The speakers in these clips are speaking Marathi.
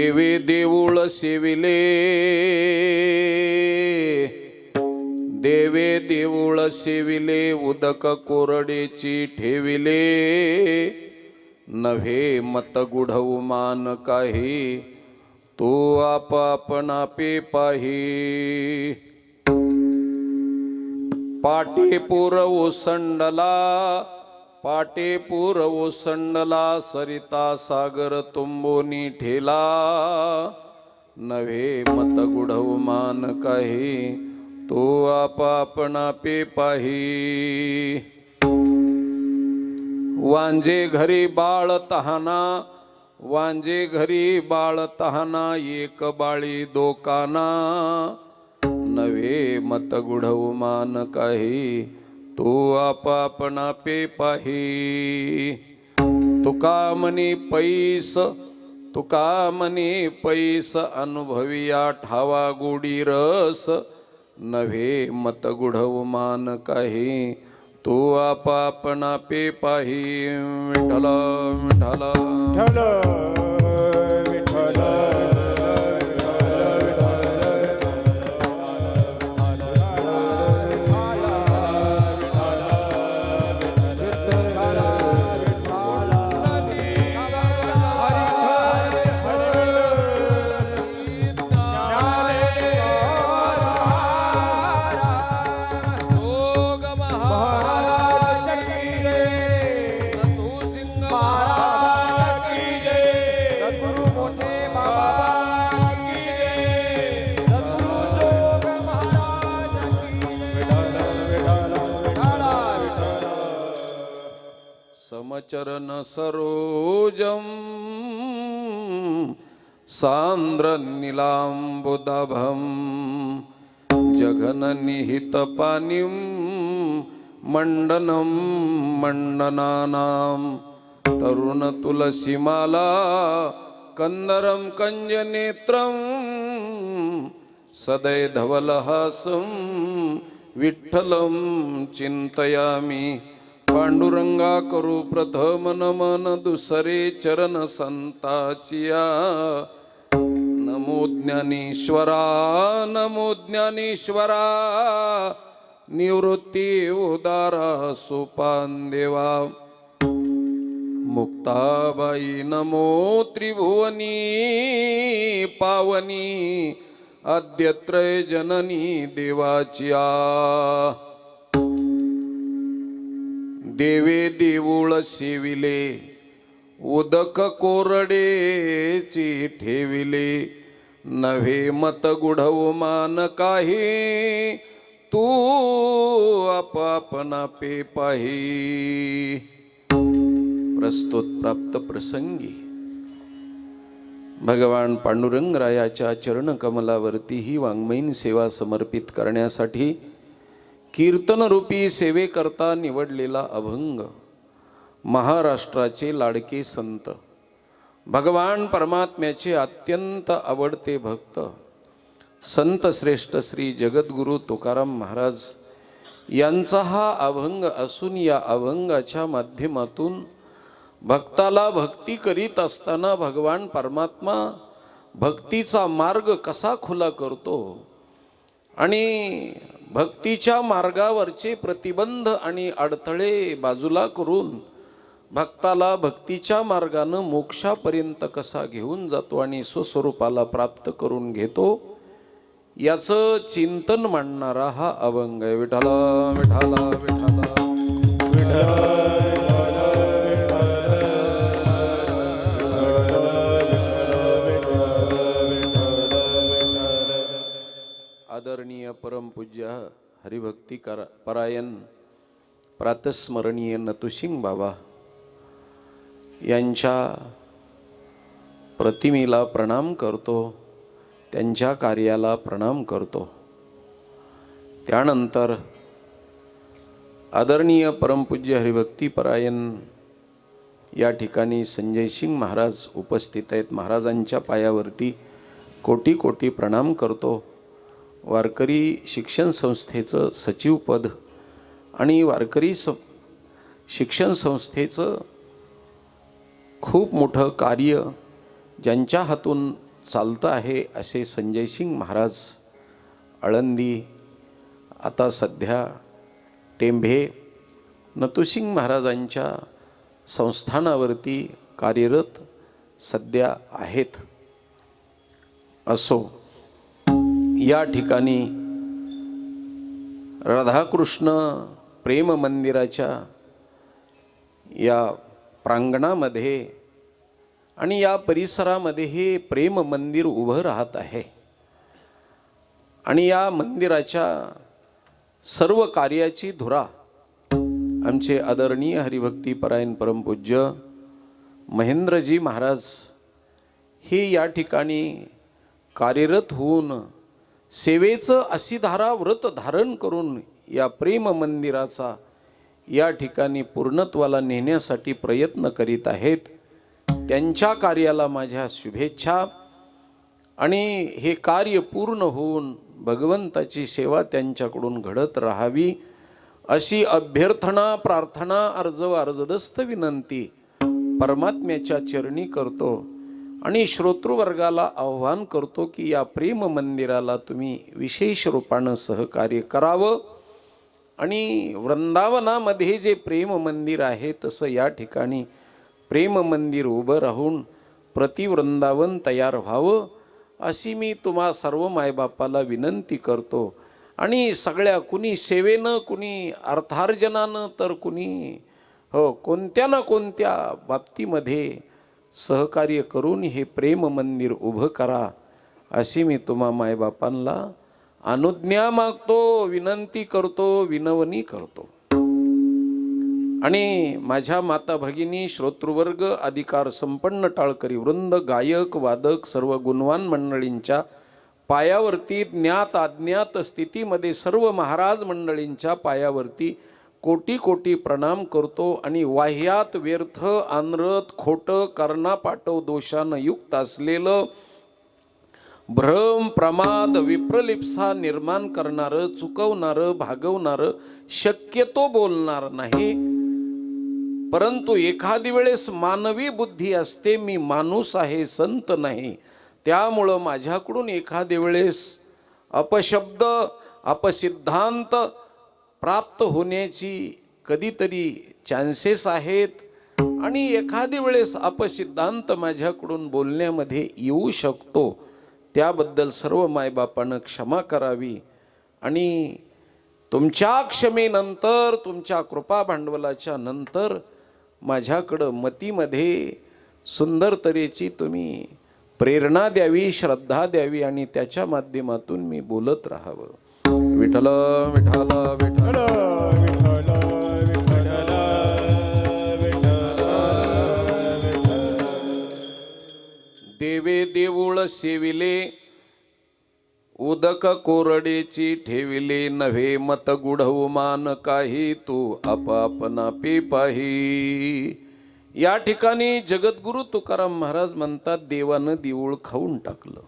देवे देऊळ सेविले, देवे देऊळ सेविले, उदक कोरडेची ठेविले, नव्हे मत गुढवू मान काही, तो आपणा पे पाही. पाटे पूर ओसंडला, पाटे पूर ओसंडला, सरिता सागर तुंबोनी ठेला, नव्हे मत गुढव मान काही, तो आपणा पे पाही. वांजे घरी बाळ तहाना, वांजे घरी बाळ तहाना, एक बाळी दोकाना, नव्हे मत गुढव मान काही, तो आपणा पे पाही. तुका म्हणे पैस, तुका म्हणे पैस, अनुभविया ठावा गोडी रस, नव्हे मत गुढव मान काही, तो आपणा पे पाही. विठ्ठल विठ्ठल विठ्ठल समचरण सरोजम, सांद्र नीलांबुदभम, जघन निहित पानिम, मंडनम मंडनानाम, तरुण तुलसीमाला, कंदरम कंजनेत्रम, सदै धवलहासम, विठ्ठलम चिंतयामि. पांडुरंगा करू प्रथम नमन, दुसरे चरण संताचिया. नमो ज्ञानेश्वरा, नमो ज्ञानेश्वरा, निवृत्ती उदारा सोपान देवा. मुक्ताबाई नमो त्रिभुवनी पावनी, आद्यत्रय जननी देवाचिया. देवे देऊळ सेविले, उदक कोरडेची ठेविले, नव्हे मत गुढव मान काही, तू आपणा पे पाही. प्रस्तुत प्राप्त प्रसंगी भगवान पांडुरंगरायाच्या चरणकमलावरती ही वाङ्मयीन सेवा समर्पित करण्यासाठी कीर्तनरूपी सेवेकरता निवडलेला अभंग, महाराष्ट्राचे लाडके संत, भगवान परमात्म्याचे अत्यंत आवडते भक्त, संत श्रेष्ठ श्री जगद्गुरु तुकाराम महाराज यांचा हा अभंग असून, या अभंगाच्या माध्यमातून भक्ताला भक्ती करीत असताना भगवान परमात्मा भक्तीचा मार्ग कसा खुला करतो आणि भक्तीच्या मार्गावरचे प्रतिबंध आणि अडथळे बाजूला करून भक्ताला भक्तीच्या मार्गानं मोक्षापर्यंत कसा घेऊन जातो आणि स्वस्वरूपाला प्राप्त करून घेतो, याचं चिंतन मांडणारा हा अभंग आहे. विठ्ठला विठ्ठला विठ्ठला विठ्ठला. आदरणीय परमपूज्य हरिभक्ती परायण प्रातस्मरणीय नतुसिंग बाबा यांच्या प्रतिमेला प्रणाम करतो, त्यांच्या कार्याला प्रणाम करतो. त्यानंतर आदरणीय परमपूज्य हरिभक्ती परायण या ठिकाणी संजय सिंग महाराज उपस्थित आहेत. महाराजांच्या पायावरती कोटी कोटी प्रणाम करतो. वारकरी शिक्षण संस्थेचं सचिवपद आणि वारकरी शिक्षण संस्थेचं खूप मोठं कार्य ज्यांच्या हातून चालतं आहे असे संजय सिंग महाराज आळंदी, आता सध्या टेंभे नतुसिंग महाराजांच्या संस्थानावरती कार्यरत सध्या आहेत. असो, या ठिकाणी राधाकृष्ण प्रेम मंदिराच्या या प्रांगणामध्ये आणि या परिसरामध्ये हे प्रेम मंदिर उभं राहत आहे. आणि या मंदिराच्या सर्व कार्याची धुरा आमचे आदरणीय हरिभक्तीपरायण परमपूज्य महेंद्रजी महाराज हे या ठिकाणी कार्यरत होऊन सेवेचं अशी धारा व्रत धारण करून या प्रेम मंदिराचा या ठिकाणी पूर्णत्वाला नेण्यासाठी प्रयत्न करीत आहेत. त्यांच्या कार्याला माझ्या शुभेच्छा. आणि हे कार्य पूर्ण होऊन भगवंताची सेवा त्यांच्याकडून घडत राहावी अशी अभ्यर्थना, प्रार्थना, अर्जदस्त विनंती परमात्म्याच्या चरणी करतो. आणि श्रोतृवर्गाला आव्हान करतो की या प्रेम मंदिराला तुम्ही विशेष रूपानं सहकार्य करावं. आणि वृंदावनामध्ये जे प्रेम मंदिर आहे तसं या ठिकाणी प्रेम मंदिर उभं राहून प्रतिवृंदावन तयार व्हावं अशी मी तुम्हा सर्व मायबापाला विनंती करतो. आणि सगळ्या कुणी सेवेनं, कुणी अर्थार्जनानं, तर कुणी कोणत्या ना कोणत्या बाबतीमध्ये सहकार्य करून हे प्रेम मंदिर उभं करा अशी मी तुम्हा मायबापांना अनुज्ञा मागतो, विनंती करतो, विनवणी करतो. आणि माझ्या माता भगिनी, श्रोतृवर्ग, अधिकार संपन्न टाळकरी वृंद, गायक, वादक, सर्व गुणवान मंडळींच्या पायावरती ज्ञात अज्ञात स्थितीमध्ये सर्व महाराज मंडळींच्या पायावरती कोटी कोटी प्रणाम करतो. आणि वाह्यात, व्यर्थ, अनर्थ, खोटं, कर्णापाटव दोषानं युक्त असलेलं भ्रम, प्रमाद, विप्रलिप्सा निर्माण करणारं, चुकवणारं, भागवणारं शक्यतो बोलणार नाही. परंतु एखादी वेळेस मानवी बुद्धी असते, मी माणूस आहे, संत नाही. त्यामुळं माझ्याकडून एखादी वेळेस अपशब्द, अपसिद्धांत प्राप्त होण्याची कधीतरी चान्सेस आहेत. आणि एखादी वेळेस अपसिद्धांत माझ्याकडून बोलण्यामध्ये येऊ शकतो. त्याबद्दल सर्व मायबापानं क्षमा करावी. आणि तुमच्या क्षमेनंतर, तुमच्या कृपा भांडवलाच्या नंतर माझ्याकडं मतीमध्ये सुंदर तऱ्हेची तुम्ही प्रेरणा द्यावी, श्रद्धा द्यावी आणि त्याच्या माध्यमातून मी बोलत राहावं. विठ्ठल विठ्ठल विठ्ठल देवे देऊळ सेविले, उदक कोरडेची ठेविले. नव्हे मत गुढव मान काही, तू आपापना पे पाही. या ठिकाणी जगद्गुरु तुकाराम महाराज म्हणतात, देवानं देऊळ खाऊन टाकलं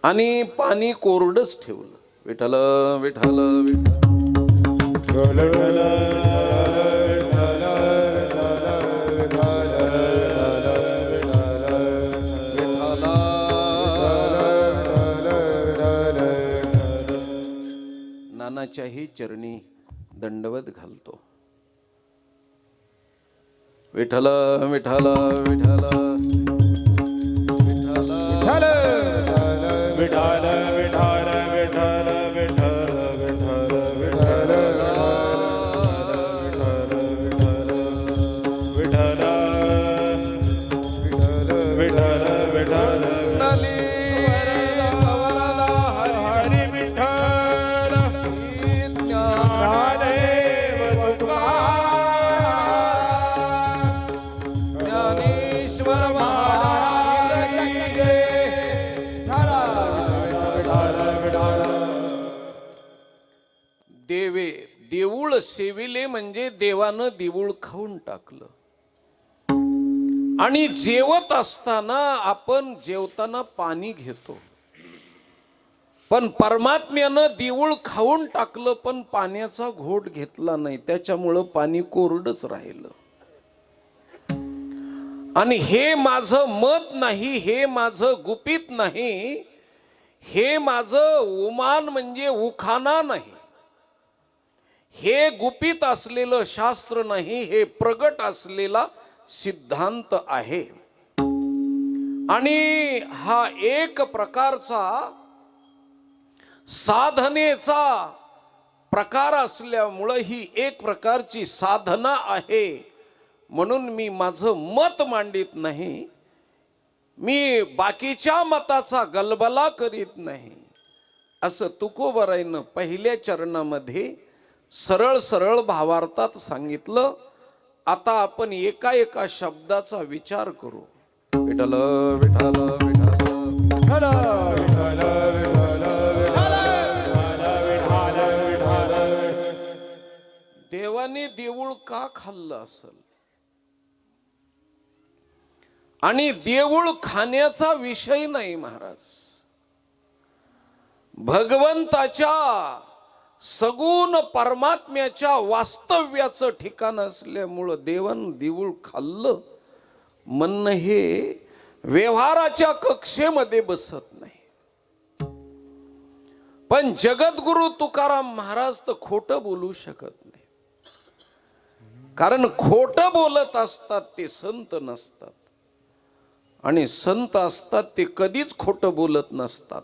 आणि पाणी कोरडच ठेवलं. विठ्ठल विठ्ठल विठ्ठल नानाच्याही चरणी दंडवत घालतो. विठ्ठल विठ्ठल विठ्ठल विठ्ठल विठ्ठल विठ्ठल विठ्ठल विठ्ठल विठ्ठल विठ्ठल विठ्ठल विठ्ठल विठ्ठल देऊळ सेविले म्हणजे देवानं देऊळ खाऊन टाकलं. आणि जेवत असताना आपण जेवताना पाणी घेतो, पण परमात्म्यानं देऊळ खाऊन टाकलं पण पाण्याचा घोट घेतला नाही. त्याच्यामुळं पाणी कोरडच राहिलं. आणि हे माझं मत नाही, हे माझं गुपित नाही, हे माझं उमान म्हणजे उखाणा नाही, हे गुपित असलेलं शास्त्र नाही, हे प्रगट असलेला सिद्धांत आहे. आणि हा एक प्रकारचा साधनेचा प्रकार असल्यामुळे ही एक प्रकारची साधना आहे. म्हणून मी माझं मत मांडित नाही, मी बाकीच्या मताचा गलबला करीत नाही, असं तुकोबारायनं पहिल्या चरणामध्ये सरळ सरळ भावार्थात सांगितलं. आता आपण एका एका शब्दाचा विचार करू. विठ्ठल विठ्ठल विठ्ठल देवाने देऊळ का खाल्लं असेल? आणि देऊळ खाण्याचा विषय नाही महाराज, भगवंताच्या सगुण परमात्म्याच्या वास्तव्याचं ठिकाण असल्यामुळं देवान देऊळ खाल्लं म्हणणं हे व्यवहाराच्या कक्षेमध्ये बसत नाही. पण जगद्गुरु तुकाराम महाराज तर खोटं बोलू शकत नाही, कारण खोटं बोलत असतात ते संत नसतात, आणि संत असतात ते कधीच खोटं बोलत नसतात.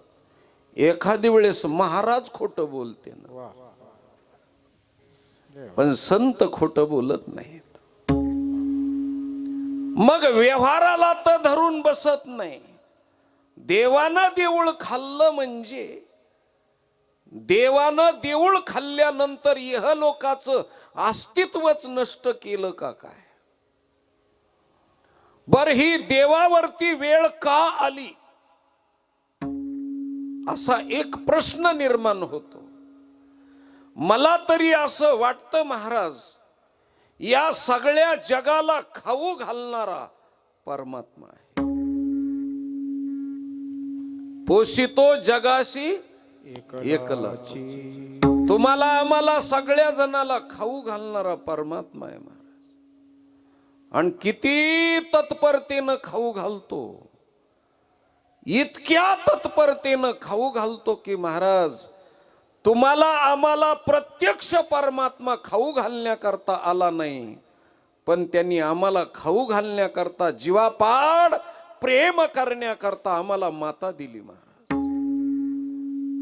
एखादी वेळेस महाराज खोटं बोलते ना, पण संत खोटं बोलत नाहीत. मग व्यवहाराला तर धरून बसत नाही. देवानं देऊळ खाल्लं म्हणजे देवानं देऊळ खाल्ल्यानंतर इहलोकाचं अस्तित्वच नष्ट केलं का काय? बर ही देवावरती वेळ का आली असा एक प्रश्न निर्माण होतो. मला तरी असं वाटतं महाराज, या सगळ्या जगाला खाऊ घालणारा परमात्मा आहे. पोषितो जगाशी एकलाची, तुम्हाला आम्हाला सगळ्या जणाला खाऊ घालणारा परमात्मा आहे महाराज. आणि किती तत्परतेनं खाऊ घालतो, इतक्या तत्परतेनं खाऊ घालतो की महाराज तुम्हाला आम्हाला प्रत्यक्ष परमात्मा खाऊ घालण्याकरता आला नाही, पण त्यांनी आम्हाला खाऊ घालण्याकरता जीवापाड प्रेम करण्याकरता आम्हाला माता दिली महाराज.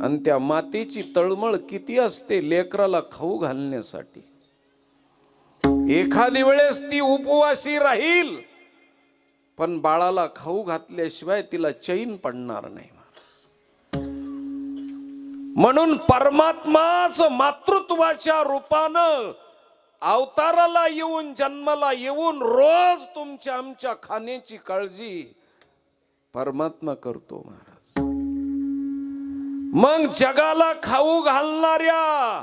आणि त्या मातेची तळमळ किती असते लेकराला खाऊ घालण्यासाठी. एखादी वेळेस ती उपवासी राहील, पण बाळाला खाऊ घातल्याशिवाय तिला चैन पडणार नाही. म्हणून परमात्माच मातृत्वाच्या रूपानं अवताराला येऊन जन्माला येऊन रोज तुमच्या आमच्या खाण्याची काळजी परमात्मा करतो महाराज. मग जगाला खाऊ घालणाऱ्या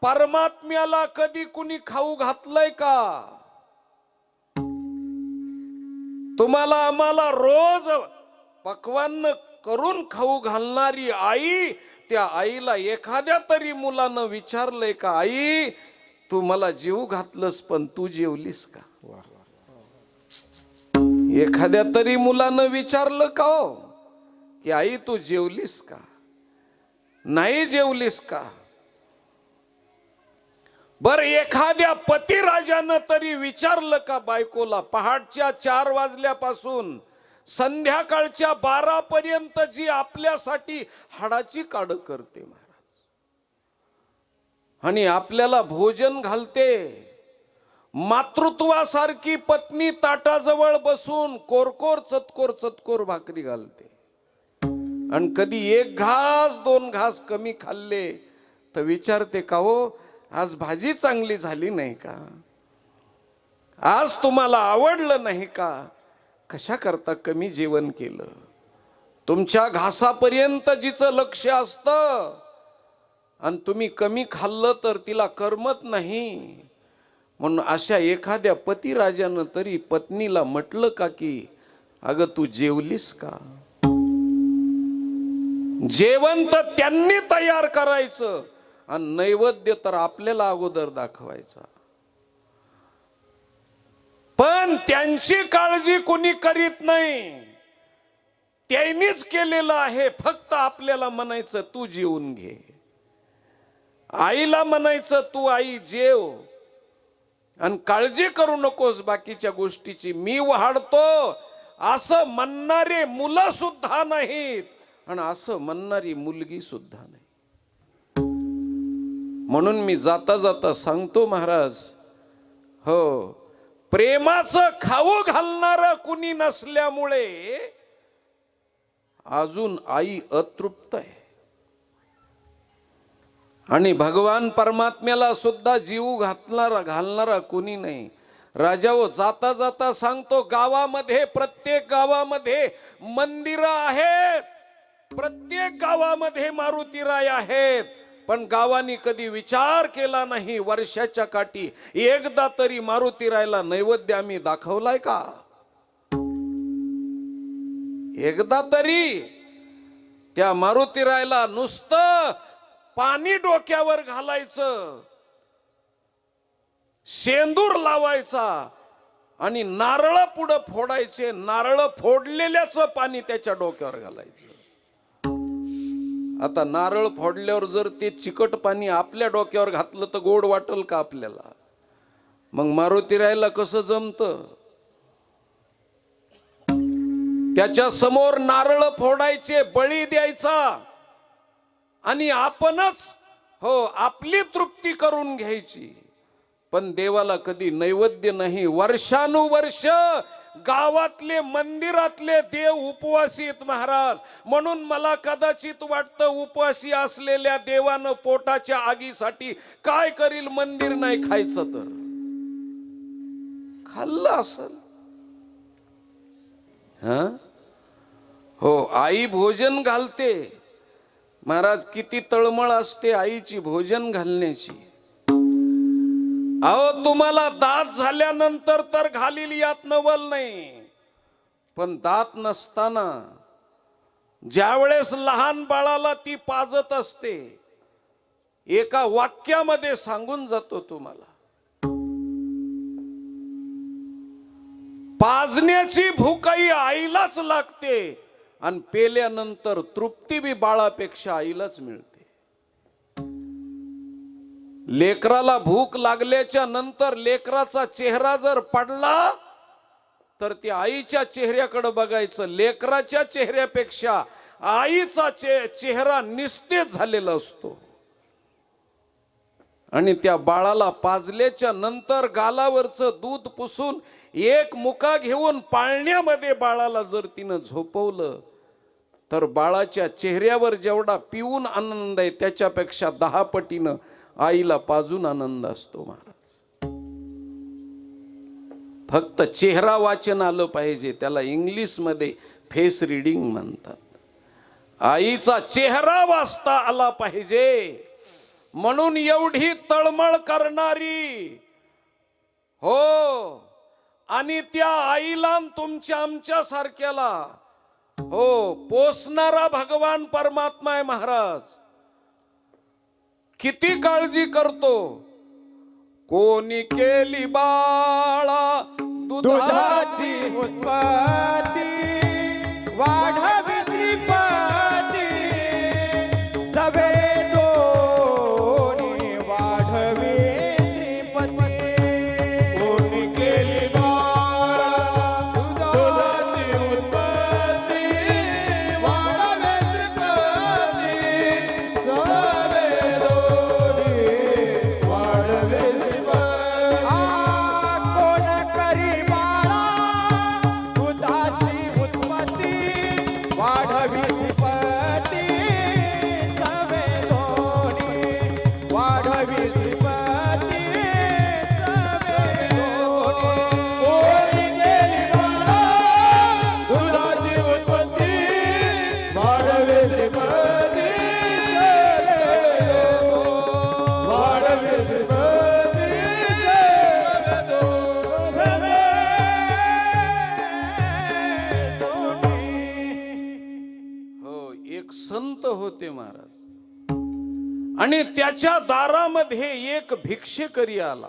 परमात्म्याला कधी कुणी खाऊ घातलंय का? तुम्हाला आम्हाला रोज पक्वान्न करून खाऊ घालणारी आई, त्या आईला एखाद्या तरी मुलानं विचारलंय का, आई तू मला जेवू घातलंस पण तू जेवलीस का? एखाद्या तरी मुलानं विचारलं का हो की आई तू जेवलीस का? नाही जेवलीस का? बर एखाद्या पतिराजानं तरी विचारलं का बायकोला, पहाटच्या 4 वाजल्यापासून संध्याकाळच्या 12 पर्यंत जी आपल्यासाठी हाडाची काढ करते महाराज, आणि आपल्याला भोजन घालते, मातृत्वासारखी पत्नी ताटाजवळ बसून कोरकोर चतकोर चतकोर भाकरी घालते, आणि कधी 1 घास 2 घास कमी खाल्ले तर विचारते का हो आज भाजी चांगली झाली नाही का? आज तुम्हाला आवडलं नाही का? कशा करता कमी जेवण केलं? तुमच्या घासापर्यंत जिचं लक्ष असतं आणि तुम्ही कमी खाल्लं तर तिला करमत नाही. म्हणून अशा एखाद्या पतिराजानं तरी पत्नीला म्हटलं का की अगं तू जेवलीस का? जेवण तर त्यांनी तयार करायचं आणि नैवेद्य तर आपल्याला अगोदर दाखवायचा. पण पण त्यांची काळजी कोणी करीत नाही, त्यांनीच केलेलं आहे. फक्त आपल्याला म्हणायचं तू जेवून घे, आईला म्हणायचं तू आई जेव, आणि काळजी करू नकोस बाकीच्या गोष्टीची, मी वाढतो असं म्हणणारे मुलं सुद्धा नाहीत, आणि असं म्हणणारी मुलगी सुद्धा नाही. म्हणून मी जाता जाता सांगतो महाराज, हो, प्रेमाचं खाऊ घालणारं कुणी नसल्यामुळे अजून आई अतृप्त आहे. आणि भगवान परमात्म्याला सुद्धा जीव घालणारा कोणी नाही. राजाओ, जाता जाता सांगतो, गावामध्ये, प्रत्येक गावामध्ये मंदिरं आहेत, प्रत्येक गावामध्ये मारुतीराय आहेत, पण गावानी कधी विचार केला नाही, वर्षाच्या काठी एकदा तरी मारुतीरायला नैवेद्य आम्ही दाखवलाय का? एकदा तरी त्या मारुतीरायला नुसतं पाणी डोक्यावर घालायचं, शेंदूर लावायचा आणि नारळ पुढं फोडायचे, नारळ फोडलेल्याचं पाणी त्याच्या डोक्यावर घालायचं. आता नारळ फोडल्यावर जर ते चिकट पाणी आपल्या डोक्यावर घातलं तर गोड वाटेल का आपल्याला? मग मारुतीरायला कसं जमतं? त्याच्या समोर नारळ फोडायचे, बळी द्यायचा, आणि आपणच आपली तृप्ती करून घ्यायची. पण देवाला कधी नैवेद्य नाही. वर्षानुवर्ष गावातले, मंदिरातले देव उपवासी आहेत महाराज. म्हणून मला कदाचित वाटतं, उपवासी असलेल्या देवानं पोटाच्या आगीसाठी काय करील, मंदिर नाही खायचं तर खाल्लं असेल. हो, आई भोजन घालते महाराज. किती तळमळ असते आईची भोजन घालण्याची. अहो, तुम्हाला दात झाल्यानंतर तर घालील यात नवल नाही, पण दात नसताना ज्या वेळेस लहान बाळाला ती पाजत असते, एका वाक्यामध्ये सांगून जातो तुम्हाला, पाजण्याची भूकही आईलाच लागते, आणि पेल्यानंतर तृप्ती बी बाळापेक्षा आईलाच मिळते. लेकराला भूक लागल्याच्या नंतर लेकराचा चेहरा जर पडला तर त्या आईच्या चेहऱ्याकडे बघायचं. लेकराच्या चेहऱ्यापेक्षा आईचा चेहरा निस्तेज झालेला असतो. आणि त्या बाळाला पाजल्याच्या नंतर गालावरचं दूध पुसून एक मुका घेऊन पाळण्यामध्ये बाळाला जर तिनं झोपवलं तर बाळाच्या चेहऱ्यावर जेवढा पिऊन आनंद आहे त्याच्यापेक्षा 10 पटीनं आईला पाजून आनंद असतो महाराज. फक्त चेहरा वाचन आलं पाहिजे, त्याला इंग्लिश मध्ये फेस रिडिंग म्हणतात. आईचा चेहरा वाचता आला पाहिजे. म्हणून एवढी तळमळ करणारी, हो, आणि त्या आईला तुमच्या आमच्या सारख्याला पोसणारा भगवान परमात्मा आहे महाराज. किती काळजी करतो. कोणी केली बाळा दुधाची उत्पत्ती, वाढवी श्रीपती, सवे दोन्ही वाढवी श्रीपती. कोणी केली बाळा दुधाची उत्पत्ती, वाढवी श्रीपती, सवे दोन्ही वाढवी श्रीपती. कोण करी बाळा दुधाची उत्पत्ती, वाढवी श्रीपती, सवे दोन्ही वाढवी श्रीपती, सवे दोन्ही. कोणी केली बाळा दुधाची उत्पत्ती, वाढवी श्रीपती, वाढवी श्रीपती, हो, एक संत होते महाराज, आणि त्याच्या दारामध्ये एक भिक्षेकरी आला.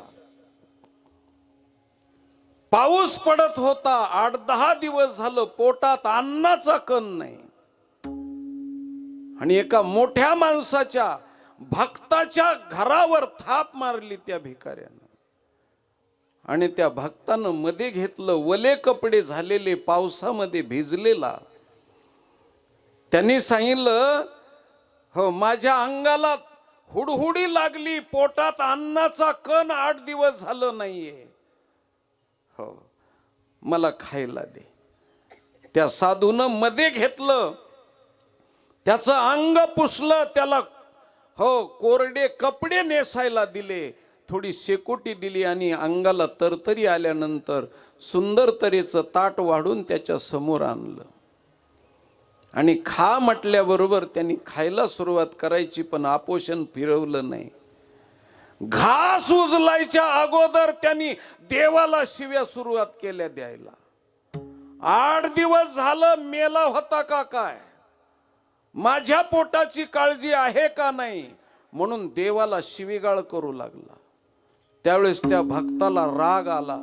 पाऊस पडत होता, 8-10 दिवस झालं पोटात अन्नाचा कण नाही. आणि एका मोठ्या माणसाच्या भक्ताच्या घरावर थाप मारली त्या भिकाऱ्यानं. आणि त्या भक्तानं मध्ये घेतलं, वले कपडे झालेले, पावसामध्ये भिजलेला. त्यांनी सांगितलं, हो माझ्या अंगाला हुडहुडी लागली, पोटात अन्नाचा कण 8 दिवस झालं नाहीये, हो मला खायला दे. त्या साधूनं मध्ये घेतलं, त्याचं अंग पुसलं, त्याला हो कोरडे कपडे नेसायला दिले, थोडी शेकोटी दिली आणि अंगाला तरतरी आल्यानंतर सुंदर तऱ्हेचं ताट वाढून त्याच्या समोर आणलं. आणि खा म्हटल्याबरोबर त्यांनी खायला सुरुवात करायची, पण आपोषण फिरवलं नाही. घास उचलायच्या अगोदर त्यांनी देवाला शिव्या सुरुवात केल्या द्यायला. 8 दिवस झालं मेला होता का काय, माझ्या पोटाची काळजी आहे का नाही, म्हणून देवाला शिवीगाळ करू लागला. त्यावेळेस त्या भक्ताला राग आला.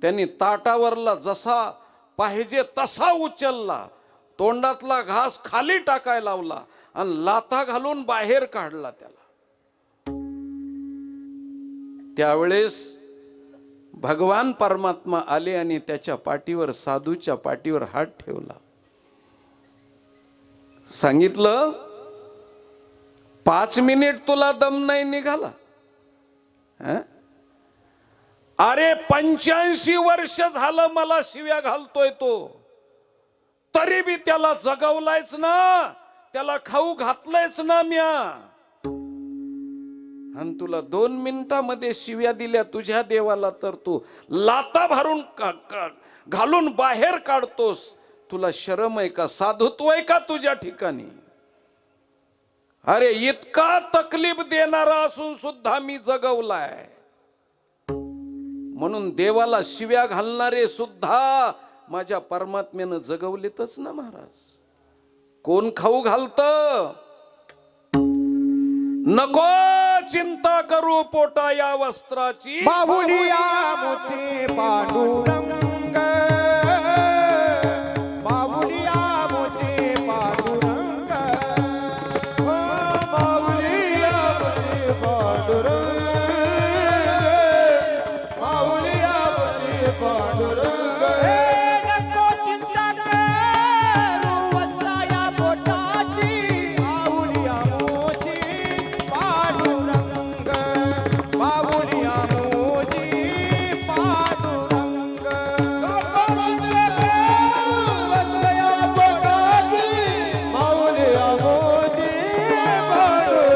त्यांनी ताटावरला जसा पाहिजे तसा उचलला, तोंडातला घास खाली टाकायला लावला आणि लाथा घालून बाहेर काढला त्याला. त्यावेळेस भगवान परमात्मा आले आणि त्याच्या पाठीवर, साधूच्या पाठीवर हात ठेवला. सांगितलं, 5 मिनिट तुला दम नाही निघाला? अरे 85 वर्ष झालं मला शिव्या घालतोय तो, तरी बी त्याला जगवलायच ना, त्याला खाऊ घातलंयच ना म्या. आणि तुला 2 मिनिटामध्ये शिव्या दिल्या तुझ्या देवाला, तर तू लाता भरून घालून बाहेर काढतोस. तुला शरम आहे का, साधुत्व आहे का तुझ्या ठिकाणी? अरे इतका तकलीफ देणारा असून सुद्धा मी जगवलाय, म्हणून देवाला शिव्या घालणारे सुद्धा माझ्या परमात्म्यानं जगवलेतच ना महाराज. कोण खाऊ घालत? नको चिंता करू पोटा या वस्त्राची, माऊलिया मोचे पांडुरंग, माऊलिया मोचे पांडुरंग, माऊलिया मोचे पांडुरंग, माऊलिया मोचे पांडुरंग. नको चिंता करू वस्त्रा या पोटाची, माऊलिया मोचे पांडुरंग, माऊलिया मोचे पांडुरंग. नको चिंता करू वस्त्रा या पोटाची, माऊलिया मोचे पांडुरंग,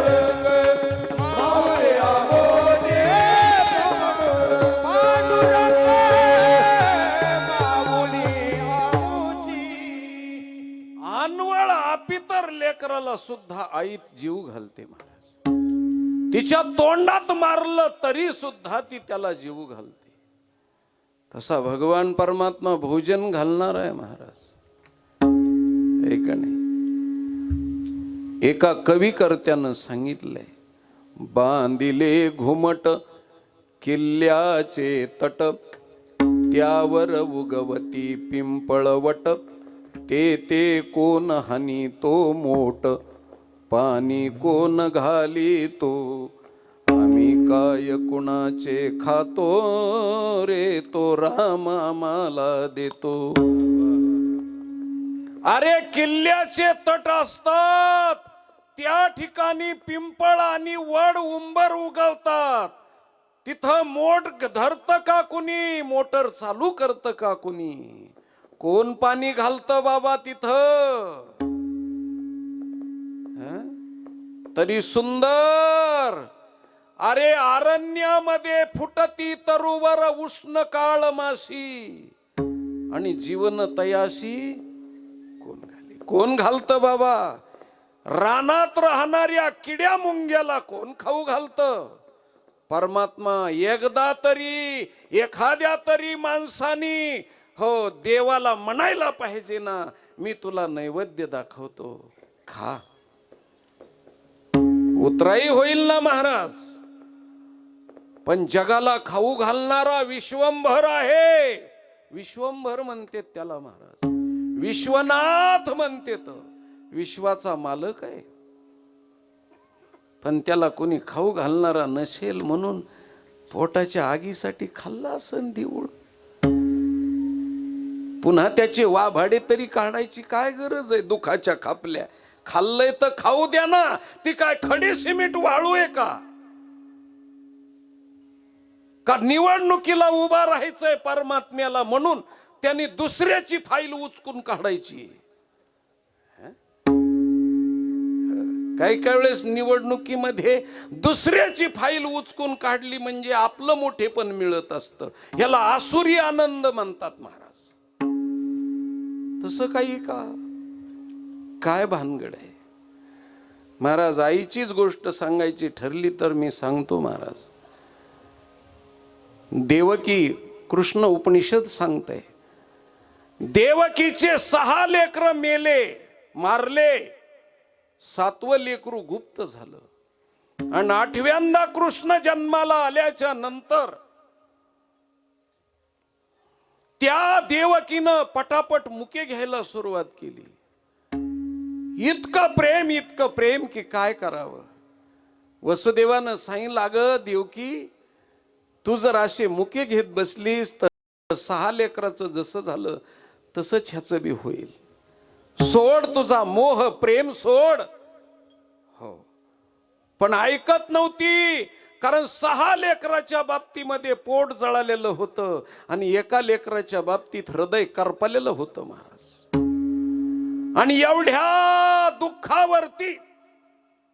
माऊलिया मोचे पांडुरंग, माऊलिया मोचे. अनवळ आपितर लेकराला सुद्धा आई जीव घालते महाराज. तिच्या तोंडात मारलं तरी सुद्धा ती त्याला जीव घालते. तसा भगवान परमात्मा भोजन घालणार आहे महाराज. एक नाही, एका कविकर्त्यानं सांगितलंय, बांधिले घुमट किल्ल्याचे तट, त्यावर उगवती पिंपळवट, ते कोण हानी तो मोठ, पाणी कोण घाली तो, आम्ही काय कुणाचे खातो रे, तो राम आम्हाला देतो. अरे किल्ल्याचे तट असतात, त्या ठिकाणी पिंपळ आणि वड उंबर उगवतात. तिथं मोठ धरत का कुणी, मोटर चालू करत का कुणी, कोण पाणी घालतं बाबा तिथं? तरी सुंदर. अरे अरण्यामध्ये फुटती तरुवर उष्ण काळ माशी, आणि जीवन तयाशी कोण घालतं बाबा? रानात राहणाऱ्या किड्या मुंग्याला कोण खाऊ घालतं? परमात्मा एकदा तरी, एखाद्या तरी माणसानी हो देवाला म्हणायला पाहिजे ना, मी तुला नैवेद्य दाखवतो, खा. उतराई होईल ना महाराज. पण जगाला खाऊ घालणारा विश्वंभर आहे. विश्वंभर म्हणते त्याला महाराज, विश्वनाथ म्हणते, विश्वाचा मालक आहे. पण त्याला कोणी खाऊ घालणारा नसेल म्हणून पोटाच्या आगीसाठी खाल्ला असन देऊळ. पुन्हा त्याचे वाभाडे तरी काढायची काय गरज आहे? दुखाच्या खापल्या खाल्लंय तर खाऊ द्या ना. ती काय खडे सिमेंट वाळू आहे का? का निवडणुकीला उभा राहायचंय परमात्म्याला म्हणून त्यांनी दुसऱ्याची फाईल उचकून काढायची? काही काही वेळेस निवडणुकीमध्ये दुसऱ्याची फाईल उचकून काढली म्हणजे आपलं मोठेपण मिळत असतं. याला आसुरी आनंद म्हणतात महाराज. तसं काही का? काय भानगड आहे महाराज? आईचीच गोष्ट सांगायची ठरली तर मी सांगतो महाराज. देवकी, कृष्ण उपनिषद सांगतंय, देवकीचे 6 लेकर मेले, मारले, 7वं लेकरू गुप्त झालं. आणि 8व्यांदा कृष्ण जन्माला आल्याच्या नंतर त्या देवकीनं पटापट मुके घ्यायला सुरुवात केली. इतकं प्रेम की काय करावं. वसुदेवानं सांगितलं, अगं देवकी, तू जर असे मुके घेत बसलीस तर 6 लेकराचं जसं झालं तसंच ह्याचं बी होईल. सोड तुझा मोह, प्रेम सोड. हो, पण ऐकत नव्हती. कारण 6 लेकराच्या बाबतीमध्ये पोट जळालेलं होतं आणि एका लेकराच्या बाबतीत हृदय करपलेलं होतं महाराज. आणि एवढ्या दुःखावरती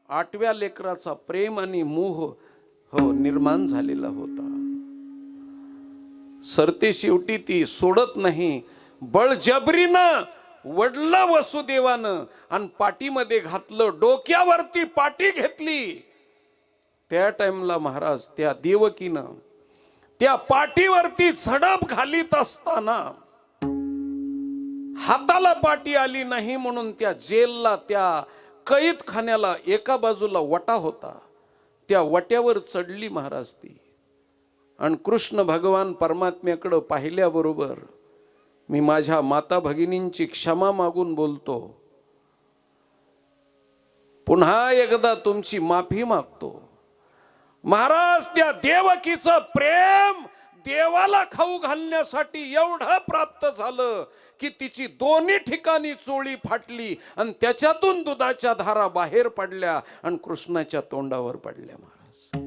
8व्या लेकराचा प्रेम आणि मोह निर्माण झालेला होता. सरते शेवटी ती सोडत नाही. बळजबरीनं वडलं वसुदेवानं आणि पाठीमध्ये घातलं, डोक्यावरती पाठी घेतली. त्या टाइमला महाराज त्या देवकीनं त्या पाठीवरती झडप घालीत असताना हाताला पाठी आली नाही म्हणून त्या जेलला, त्या कैद खाण्याला एका बाजूला वटा होता, त्या वट्यावर चढली महाराज ती. आणि कृष्ण भगवान परमात्म्याकडे पाहिल्याबरोबर मी माझ्या माता भगिनींची क्षमा मागून बोलतो, पुन्हा एकदा तुमची माफी मागतो महाराज. त्या देवकीचं प्रेम देवाला खाऊ घालण्यासाठी एवढं प्राप्त झालं की तिची दोन्ही ठिकाणी चोळी फाटली आणि त्याच्यातून दुधाच्या धारा बाहेर पडल्या आणि कृष्णाच्या तोंडावर पडल्या महाराज.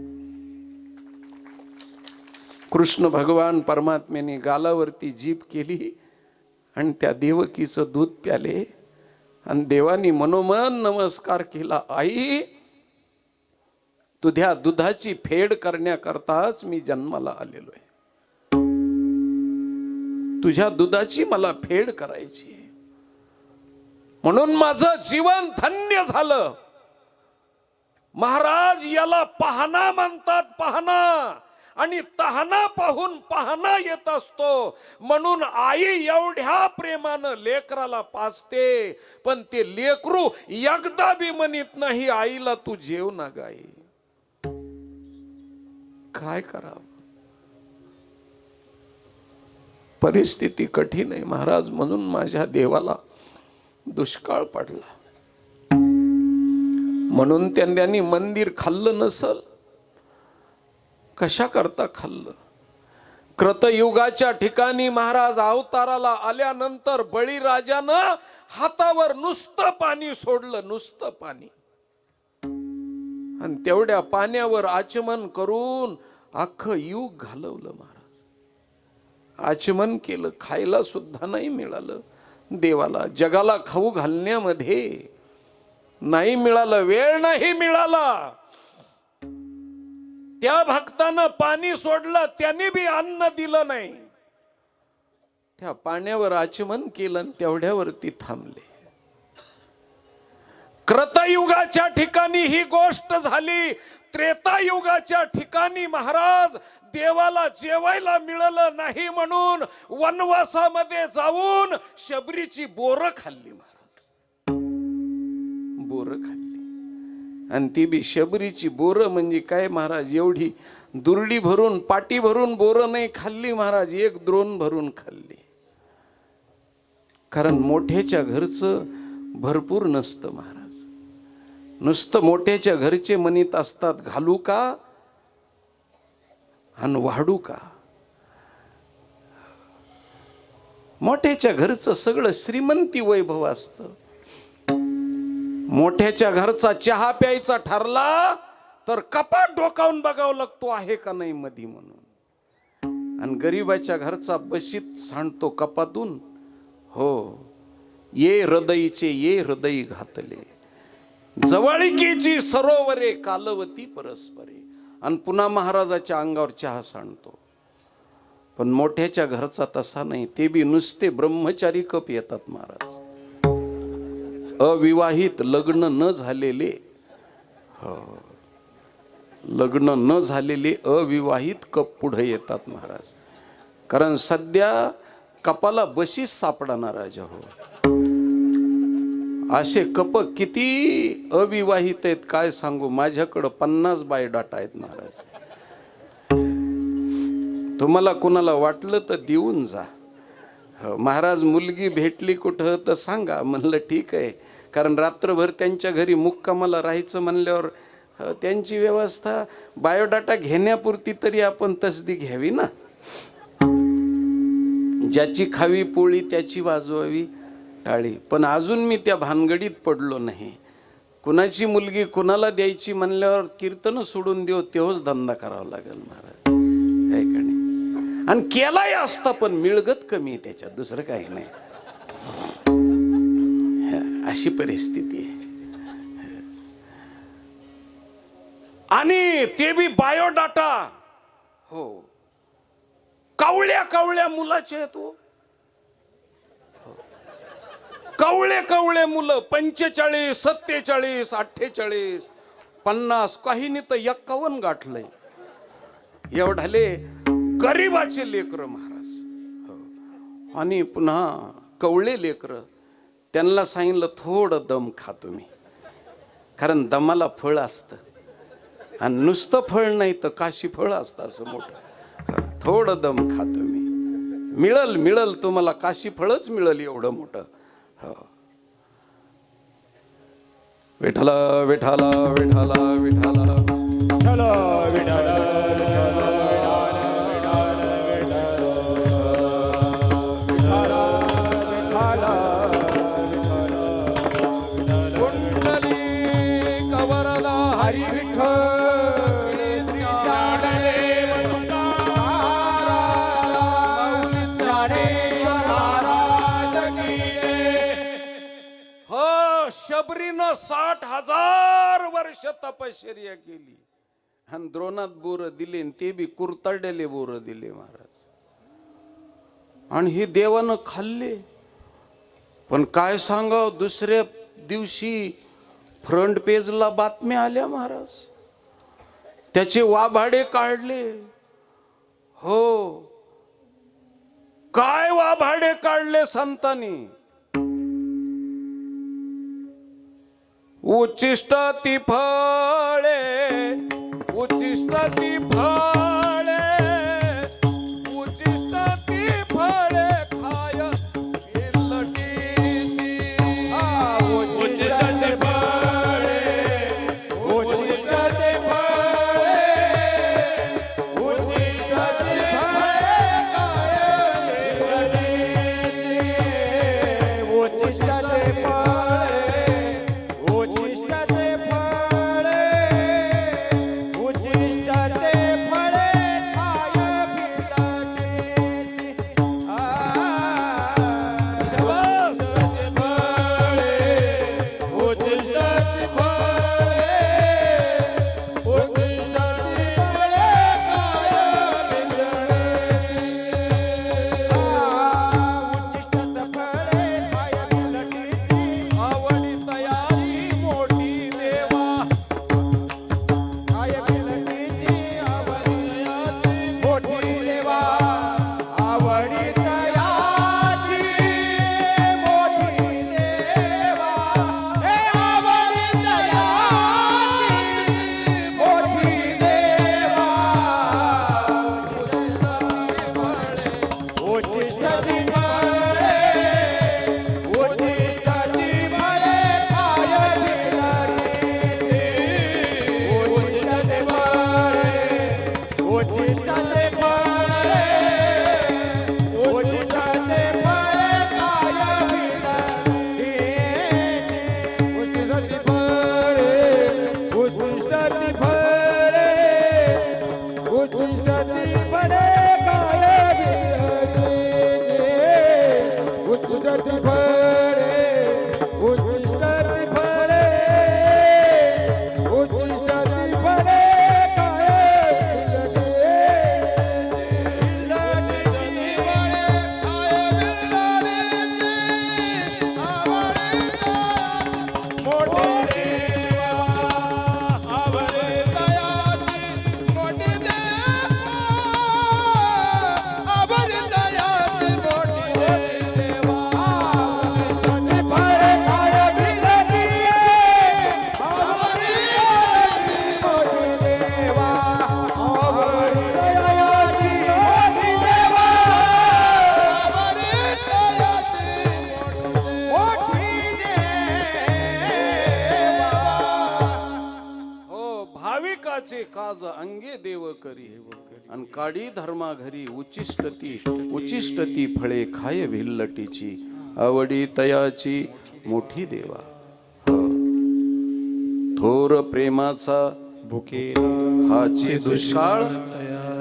कृष्ण भगवान परमात्म्याने गालावरती जीभ केली आणि त्या देवकीचं दूध प्याले आणि देवानी मनोमन नमस्कार केला, आई तुझ्या दुधाची फेड करण्याकरताच मी जन्माला आलेलो आहे. तुझ्या दुधाची मला फेड करायची म्हणून माझं जीवन धन्य झालं. महाराज, याला पाहणा म्हणतात, पाहणा. आणि तहाना पाहून पाहणा येत असतो. म्हणून आई एवढ्या प्रेमानं लेकराला पाजते, पण ते लेकरू एकदा बी म्हणत नाही आईला तू जेव ना गाई. काय करावं? परिस्थिती कठीण आहे महाराज. म्हणून माझ्या देवाला दुष्काळ पडला. म्हणून त्यांनी मंदिर खाल्लं नसल. कशा करता खाल्लं? कृतयुगाच्या ठिकाणी महाराज अवताराला आल्यानंतर बळीराजानं हातावर नुसतं पाणी सोडलं, नुसतं पाणी. आणि तेवढ्या पाण्यावर आचमन करून अख्खं युग घालवलं महाराज. आचमन केलं, खायला सुद्धा नाही मिळालं देवाला. जगाला खाऊ घालण्यामध्ये नाही मिळालं, वेळ नाही मिळाला. त्या भक्तानं पाणी सोडलं, त्यांनी बी अन्न दिलं नाही. त्या पाण्यावर आचमन केलं आणि तेवढ्यावरती थांबले. कृतयुगाच्या ठिकाणी ही गोष्ट झाली. त्रेतायुगाच्या ठिकाणी महाराज देवाला जेवायला मिळालं नाही म्हणून वनवासामध्ये जाऊन शबरीची बोरं खाल्ली महाराज. बोरं खाल्ली आणि ती बी शबरीची बोरं म्हणजे काय महाराज, एवढी दुर्डी भरून पाटी भरून बोरं नाही खाल्ली महाराज, एक द्रोण भरून खाल्ली. कारण मोठ्याच्या घरचं भरपूर नसतं महाराज. नुसतं मोठ्याच्या घरचे म्हणीत असतात, घालू का आणि वाढू का. मोठ्याच्या घरचं सगळं श्रीमंती वैभव असतं. मोठ्याच्या घरचा चहा प्यायचा ठरला तर कपाट डोकावून बघावं लागतो आहे का नाही मधी म्हणून. आणि गरीबाच्या घरचा बशीत सांडतो कपातून, हो ये हृदयीचे ये हृदयी घातले, जवळकीची सरोवरे कालवती परस्परे. आणि पुन्हा महाराजाच्या अंगावर चहा सांडतो. पण मोठ्याच्या घरचा तसा नाही, ते बी नुसते ब्रह्मचारी कप येतात महाराज. अविवाहित लग्न न झालेले, हो लग्न न झालेले अविवाहित कप पुढे येतात महाराज. कारण सध्या कपाला बशीच सापडणार राजा. हो असे कप किती अविवाहित आहेत काय सांगू. माझ्याकडं 50 बायोडाटा आहेत महाराज. तुम्हाला कुणाला वाटलं तर देऊन जा. महाराज मुलगी भेटली कुठं तर सांगा. म्हणलं ठीक आहे, कारण रात्रभर त्यांच्या घरी मुक्कामाला राहायचं म्हणल्यावर त्यांची व्यवस्था बायोडाटा घेण्यापुरती तरी आपण तसदी घ्यावी ना. ज्याची खावी पोळी त्याची वाजवावी टाळी. पण अजून मी त्या भानगडीत पडलो नाही. कुणाची मुलगी कुणाला द्यायची म्हणल्यावर कीर्तन सोडून देऊ तेव्हाच धंदा करावा लागेल महाराज, काय का नाही. आणि केलाय असता पण मिळगत कमी त्याच्यात, दुसरं काही नाही. अशी परिस्थिती आहे. आणि ते बी बायोडाटा, हो कावळ्या कावळ्या मुलाचे तो, कवळे कवळे मुलं 45, 47, 48, 50, काही नाही तर 51 गाठलंय. एवढाले गरीबाचे लेकर महाराज. आणि पुन्हा कवळे लेकर, त्यांना सांगितलं थोडं दम खा तुम्ही, कारण दमाला फळ असतं. आणि नुसतं फळ नाही तर काशी फळ असतं असं मोठं. थोडं दम खा तुम्ही, मिळल मिळल तुम्हाला काशी फळच मिळल एवढं मोठं. विठला विठला विठला विठला विठ्ठला विठ्ठला कुंडली कवरदा हरी विठ्ठल शबरीनं 60,000 वर्ष तपश्चर्या केली आणि द्रोणात बोर दिले, ते बी कुरतडलेले बोर दिले महाराज. आणि हे देवानं खाल्ले. पण काय सांगाव, दुसऱ्या दिवशी फ्रंट पेजला बातम्या आल्या महाराज, त्याचे वाभाडे काढले. हो काय वाभाडे काढले संतांनी. उच्चिष्ट ती फळे, उच्चिष्ट ती फळे, उच्चिष्ट ती फळे खाय पिल्लटीची. उच्चिष्ट ते फळे, उच्चिष्ट ते फळे, उच्चिष्ट ते फळे काय पिल्लटीची. उच्चिष्ट ते फळे, उच्चिष्ट ते फळे, उच्चिष्ट ते फळे साज अंगे देव करी आणि काडी धर्मा घरी उचिष्टती फळे खाय भिल्लटीची आवडी तयाची मोठी देवा. थोर प्रेमाचा हाची दुष्काळ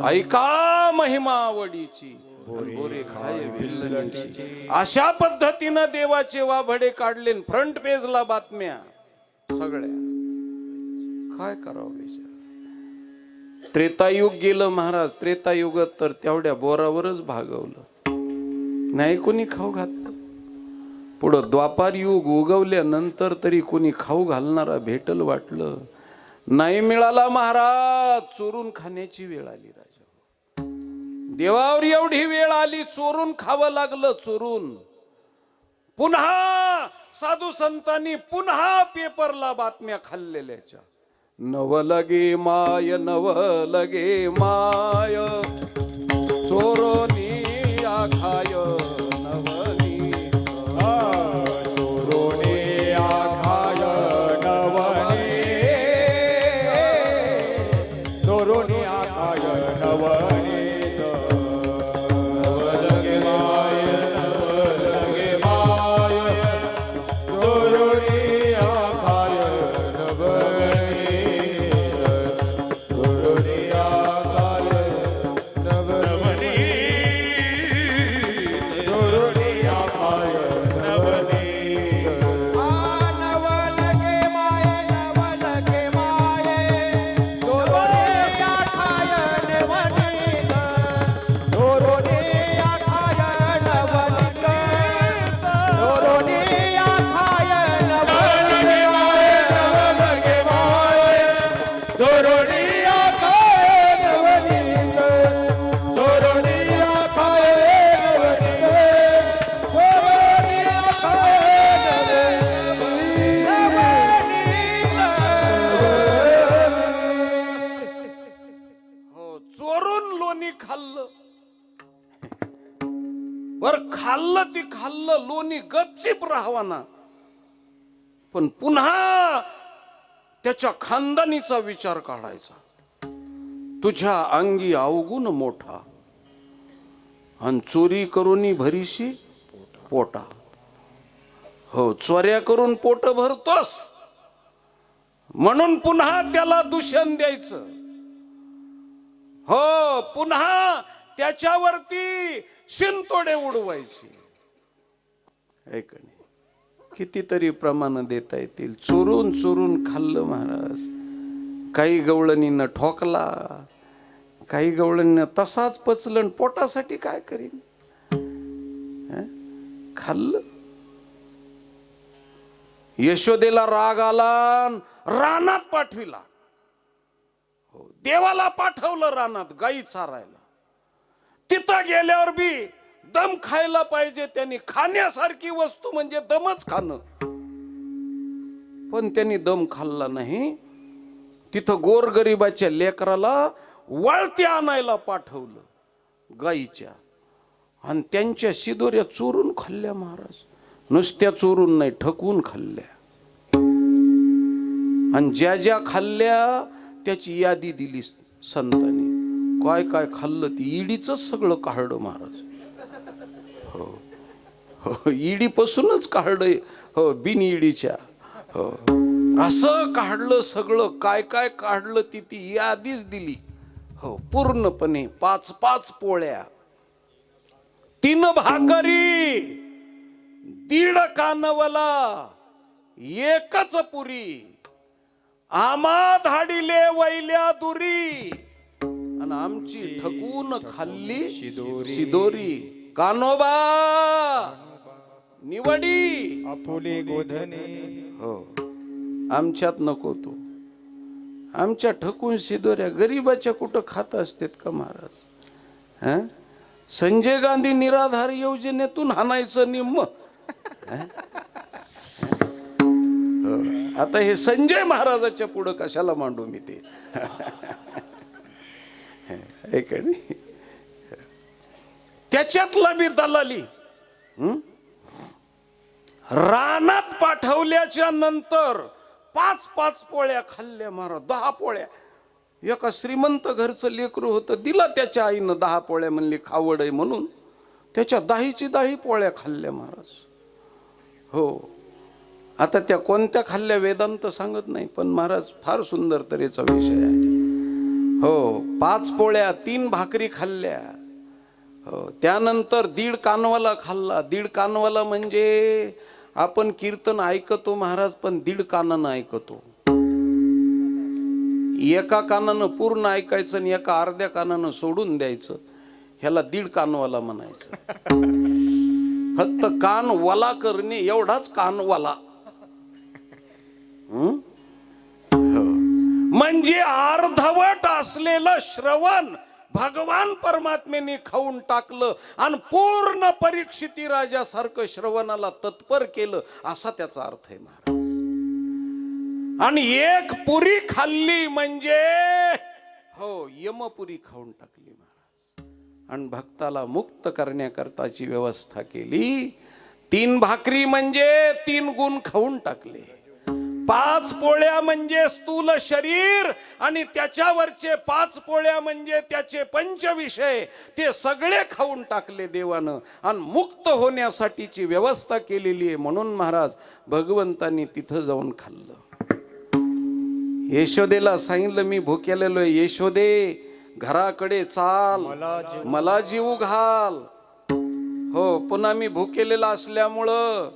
ऐका महिमा आवडीची गोरे खाय भिल्लटीची. अशा पद्धतीनं देवाचे वाभडे काढले. फ्रंट पेजला बातम्या सगळ्या. काय करावं विचार. त्रेतायुग गेलं महाराज. त्रेतायुगात तर तेवढ्या बोरावरच भागवलं, नाही कोणी खाऊ घातलं. पुढं द्वापार युग उगवल्यानंतर तरी कोणी खाऊ घालणारा भेटल वाटलं, नाही मिळाला महाराज. चोरून खाण्याची वेळ आली राजा. देवावर एवढी वेळ आली, चोरून खावं लागलं. चोरून पुन्हा साधू संतांनी पुन्हा पेपरला बातम्या खाल्लेल्याच्या. नव लगे माय चोरोनी आखाय नवनीत. चोरोनी आखाय नवनीत. चोरोनी आखाय नवनीत. नवलगे माय चोरोनी आखाय नवनीत. खाल्लं लोणी गपचीप राहावाना. पण पुन्हा त्याच्या खानदानीचा विचार काढायचा. तुझ्या अंगी अवगुण मोठा आणि चोरी करून भरीशी पोटा. हो, चोऱ्या करून पोट भरतोस म्हणून पुन्हा त्याला दूषण द्यायचं. हो, पुन्हा त्याच्यावरती शिंतोडे उडवायची. ऐकणे कितीतरी प्रमाण देता येतील. चोरून चोरून खाल्लं महाराज. काही गवळणींना ठोकला, काही गवळणींना तसाच पचलं. पोटासाठी काय करीन, खाल्लं. यशोदेला राग आला, रानात पाठविला. हो, देवाला पाठवलं रानात गाई चारायला. तिथं गेल्यावर बी दम खायला पाहिजे. त्यांनी खाण्यासारखी वस्तू म्हणजे दमच खाणं. पण त्यांनी दम खाल्ला नाही. तिथं गोरगरिबाच्या लेकराला वळती आणायला पाठवलं गाईच्या, आणि त्यांच्या शिदोऱ्या चोरून खाल्ल्या महाराज. नुसत्या चोरून नाही, ठकवून खाल्ल्या. आणि ज्या ज्या खाल्ल्या त्याची यादी दिली संतांनी. काय काय खाल्लं ती ईडीच सगळं काढलं महाराज. हो हो, ईडी पासूनच काढलं. हो, बिन ईडीच्या. हो, असं काढलं सगळं. काय काय काढलं ती यादीच दिली. हो, पूर्णपणे 5-5 पोळ्या, 3 भाकरी, 1.5 कानवला, 1च पुरी. आमा धाडिले वैल्या दुरी, आणि आमची ठकून खाल्ली शिदोरी. कानोबा निवडी आपुले गोधने. हो, आमच्यात नको तो. आमच्या ठकून शिदोऱ्या गरीबाच्या कुठं खात असतात का महाराज. संजय गांधी निराधार योजनेतून हाणायचं निम्म. आता हे संजय महाराजाच्या पुढं कशाला मांडू मी ते. त्याच्यातला बी दलाली. रानात पाठवल्याच्या नंतर 5-5 पोळ्या खाल्ल्या महाराज. 10 पोळ्या. एका श्रीमंत घरचं लेकरू होतं, दिला त्याच्या आईनं 10 पोळ्या, म्हणली खावड आहे म्हणून त्याच्या 10ची 10 पोळ्या खाल्ल्या महाराज. हो, आता त्या कोणत्या खाल्ल्या वेदांत सांगत नाही, पण महाराज फार सुंदर तऱ्हेचा विषय आहे. हो, 5 पोळ्या 3 भाकरी खाल्ल्या. हो, त्यानंतर 1.5 कानवाला खाल्ला. 1.5 कानवाला म्हणजे आपण कीर्तन ऐकतो महाराज, पण 1.5 कानानं ऐकतो. एका कानानं पूर्ण ऐकायचं आणि एका अर्ध्या कानानं सोडून द्यायचं, ह्याला 1.5 कानवाला म्हणायचं. फक्त कान वला करणे एवढाच कानवाला. म्हणजे अर्धवट असलेलं श्रवण भगवान परमात्म्याने खाऊन टाकलं आणि पूर्ण परीक्षिती राजासारखं श्रवणाला तत्पर केलं, असा त्याचा अर्थ आहे महाराज. आणि 1 पुरी खाल्ली म्हणजे हो, यमपुरी खाऊन टाकली महाराज. आणि भक्ताला मुक्त करण्याकरताची व्यवस्था केली. 3 भाकरी म्हणजे 3 गुण खाऊन टाकले. 5 पोळ्या म्हणजे स्थूल शरीर आणि त्याच्यावरचे 5 पोळ्या म्हणजे त्याचे 5 विषय, ते सगळे खाऊन टाकले देवानं आणि मुक्त होण्यासाठीची व्यवस्था केलेली आहे. म्हणून महाराज भगवंतांनी तिथं जाऊन खाल्लं. यशोदेला सांगितलं, मी भुकेलेलो आहे, यशोदे घराकडे चाल, मला जीव घाल. हो, पुन्हा मी भुकेलेला असल्यामुळं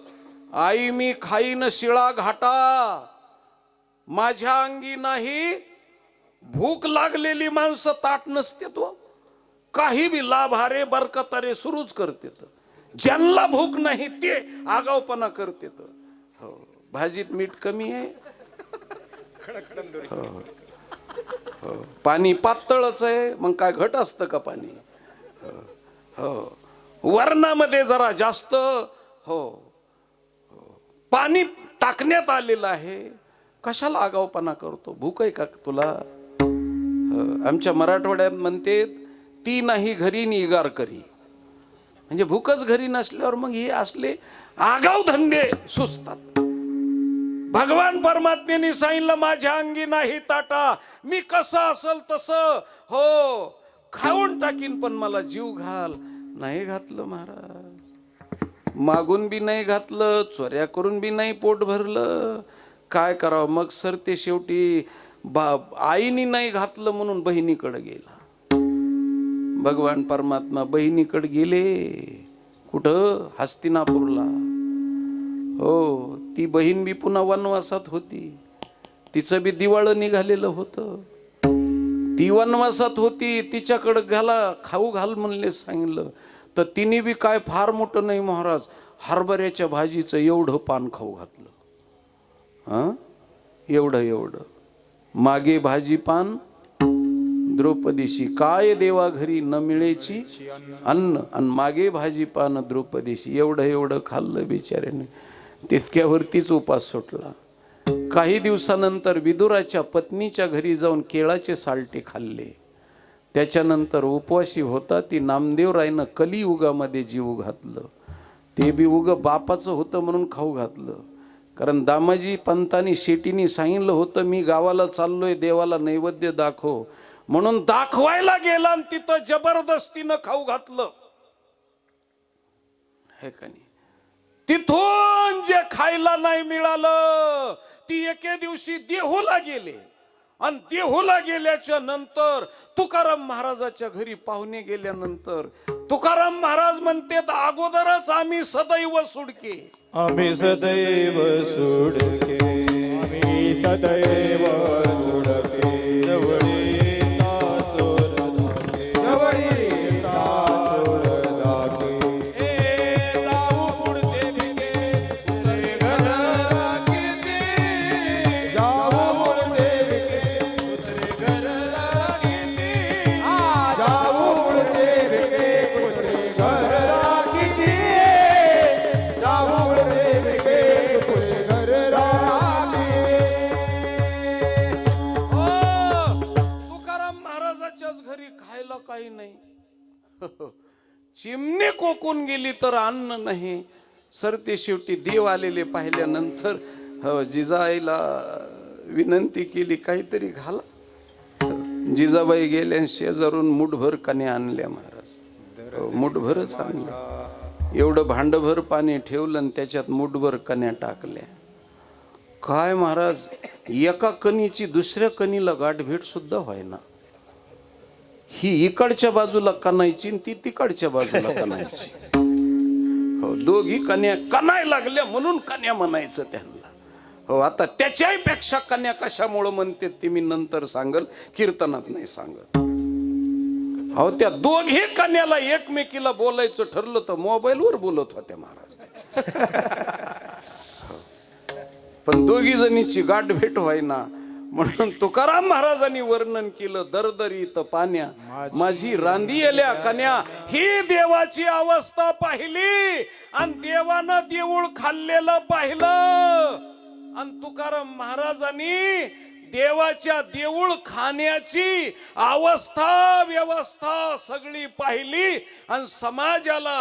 आई मी खाईन शिळा घाटा, माझ्या अंगी नाही भूक लागलेली माणसं ताट नसते, तो काही बी लाभारे बरकतारे सुरूच करते. ज्यांना भूक नाही ते आगावपणा करते. हो, भाजीत मीठ कमी आहे, हो, हो, पाणी पातळच आहे, मग काय घट असतं का पाणी? हो, वर्णामध्ये जरा जास्त हो पाणी टाकण्यात आलेलं आहे, कशाला आगावपणा करतो? भूक आहे का तुला? आमच्या मराठवाड्यात म्हणते, ती नाही घरी निगार करी. म्हणजे भूकच घरी नसल्यावर मग हे असले आगाव धंदे सुचतात. भगवान परमात्म्याने सांगितलं, माझ्या अंगी नाही ताटा, मी कसं असल तसं हो खाऊन टाकीन, पण मला जीव घाल. नाही घातलं महाराज, मागून बी नाही घातलं, चोऱ्या करून बी नाही पोट भरलं. काय करावं मग? सर ते शेवटी आईनी नाही घातलं म्हणून बहिणीकडे गेला. भगवान परमात्मा बहिणीकडे गेले. कुठं? हस्तिनापूरला. हो, ती बहीण बी पुन्हा वनवासात होती, तिचं बी दिवाळं निघालेलं होतं. ती वनवासात होती, तिच्याकडे खाऊ घाल म्हणले सांगितलं, तर तिने बी काय फार मोठं नाही महाराज, हरभऱ्याच्या भाजीचं एवढं पान खाऊ घातलं. एवढं मागे भाजी पान द्रौपदीशी, काय देवा घरी न मिळेची अन्न, आणि मागे भाजी पान द्रौपदीशी. एवढं खाल्लं बिचाऱ्याने. तितक्यावरतीच उपास सुटला. काही दिवसानंतर विदुराच्या पत्नीच्या घरी जाऊन केळाचे साल्टे खाल्ले. त्याच्यानंतर उपवासी होता. ती नामदेवरायनं कलियुगामध्ये जीव घातलं. ते बी उग बापाचं होतं म्हणून खाऊ घातलं. कारण दामाजी पंतांनी शेटीनी सांगितलं होतं, मी गावाला चाललोय, देवाला नैवेद्य दाखव म्हणून दाखवायला गेला आणि तिथं जबरदस्तीनं खाऊ घातलं. हे का नाही? तिथून जे खायला नाही मिळालं, ती एके दिवशी देहूला गेले. आणि देहूला गेल्याच्या नंतर तुकाराम महाराजाच्या घरी पाहुणे गेल्यानंतर तुकाराम महाराज म्हणते, अगोदरच आम्ही सदैव सुडके, आम्ही सदैव सुडके, आम्ही सदैव सुडके. जवळी येता चोर धाके, जवळी येता चोर धाके. जाऊ पुढते भिके, तुझे घर राखीते. जाऊ पुढते भिके, तुझे घर राखीते. जाऊ पुढते भिके, तुझे घर राखीते. जाऊ पुढते भिके, तुझे घर राखीते. तुकाराम महाराजाच्याच घरी खायला काही नाही. चिमणी कोकून गेली तर अन्न नाही. सरते शेवटी देव आलेले पाहिल्यानंतर जिजाईला विनंती केली, काहीतरी घाला. जिजाबाई गेल्या शेजारून मुठभर कन्या आणल्या महाराज. हो, मुठभरच आणल्या. एवढं भांडभर पाणी ठेवलं आणि त्याच्यात मुठभर कन्या टाकल्या. काय महाराज, एका कणीची दुसऱ्या कणीला गाठभेट सुद्धा व्हायना. ही इकडच्या बाजूला कणायची आणि ती तिकडच्या बाजूला कणायची. हो, दोघी कन्या कणाय लागल्या म्हणून कन्या म्हणायचं त्यांना. हो, आता त्याच्याही पेक्षा कन्या कशामुळे म्हणते ते मी नंतर सांगल, कीर्तनात नाही सांगत. हो, त्या दोघी कन्याला एकमेकीला बोलायचं ठरलं तर मोबाईलवर बोलत होत्या महाराज. पण दोघी जणीची गाठभेट व्हायना म्हणून तुकाराम महाराजांनी वर्णन केलं, दरदरीत पाण्या माझी रांदी येल्या कन्या. ही देवाची अवस्था पाहिली आणि देवानं देऊळ खाल्लेलं पाहिलं. आणि तुकाराम महाराजांनी देवाच्या देऊळ खाण्याची अवस्था व्यवस्था सगळी पाहिली आणि समाजाला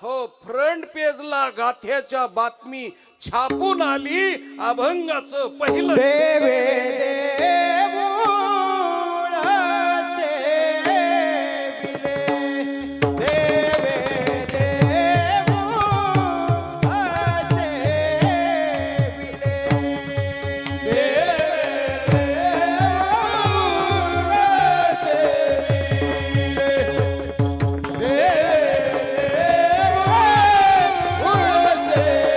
हो फ्रंट पेजला गाथ्याच्या बातमी छापून आली. अभंगाचं पहिलं देवे देऊळ सेविले, देवे देऊळ सेविले, देवे देऊळ सेविले,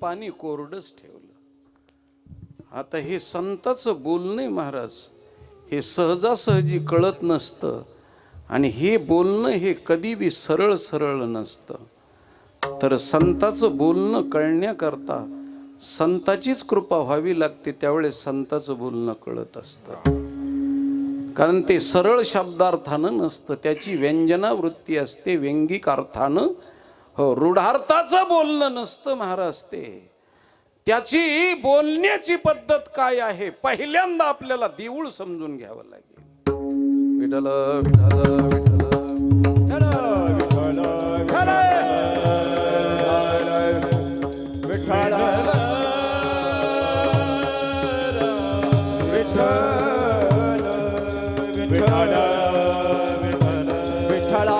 पाणी कोरडच ठेवलं. आता हे संताचं बोलणं महाराज, हे सहजासहजी कळत नसतं आणि हे बोलणं हे कधी बी सरळ सरळ नसतं. तर संताचं बोलणं कळण्याकरता संताचीच कृपा व्हावी लागते. त्यावेळेस संताचं बोलणं कळत असतं, कारण ते सरळ शब्दार्थानं नसतं, त्याची व्यंजना वृत्ती असते, व्यंगिक अर्थानं. हो, रूढार्थाचं बोलणं नसतं महाराज. ते त्याची बोलण्याची पद्धत काय आहे पहिल्यांदा आपल्याला देऊळ समजून घ्यावं लागेल. विठ्ठल विठ्ठल विठ्ठल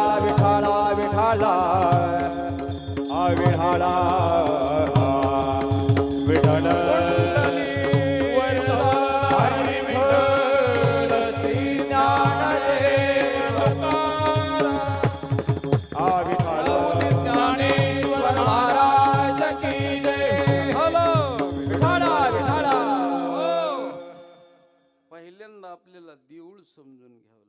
पहिल्यांदा आपल्याला देऊळ समजून घ्यावं.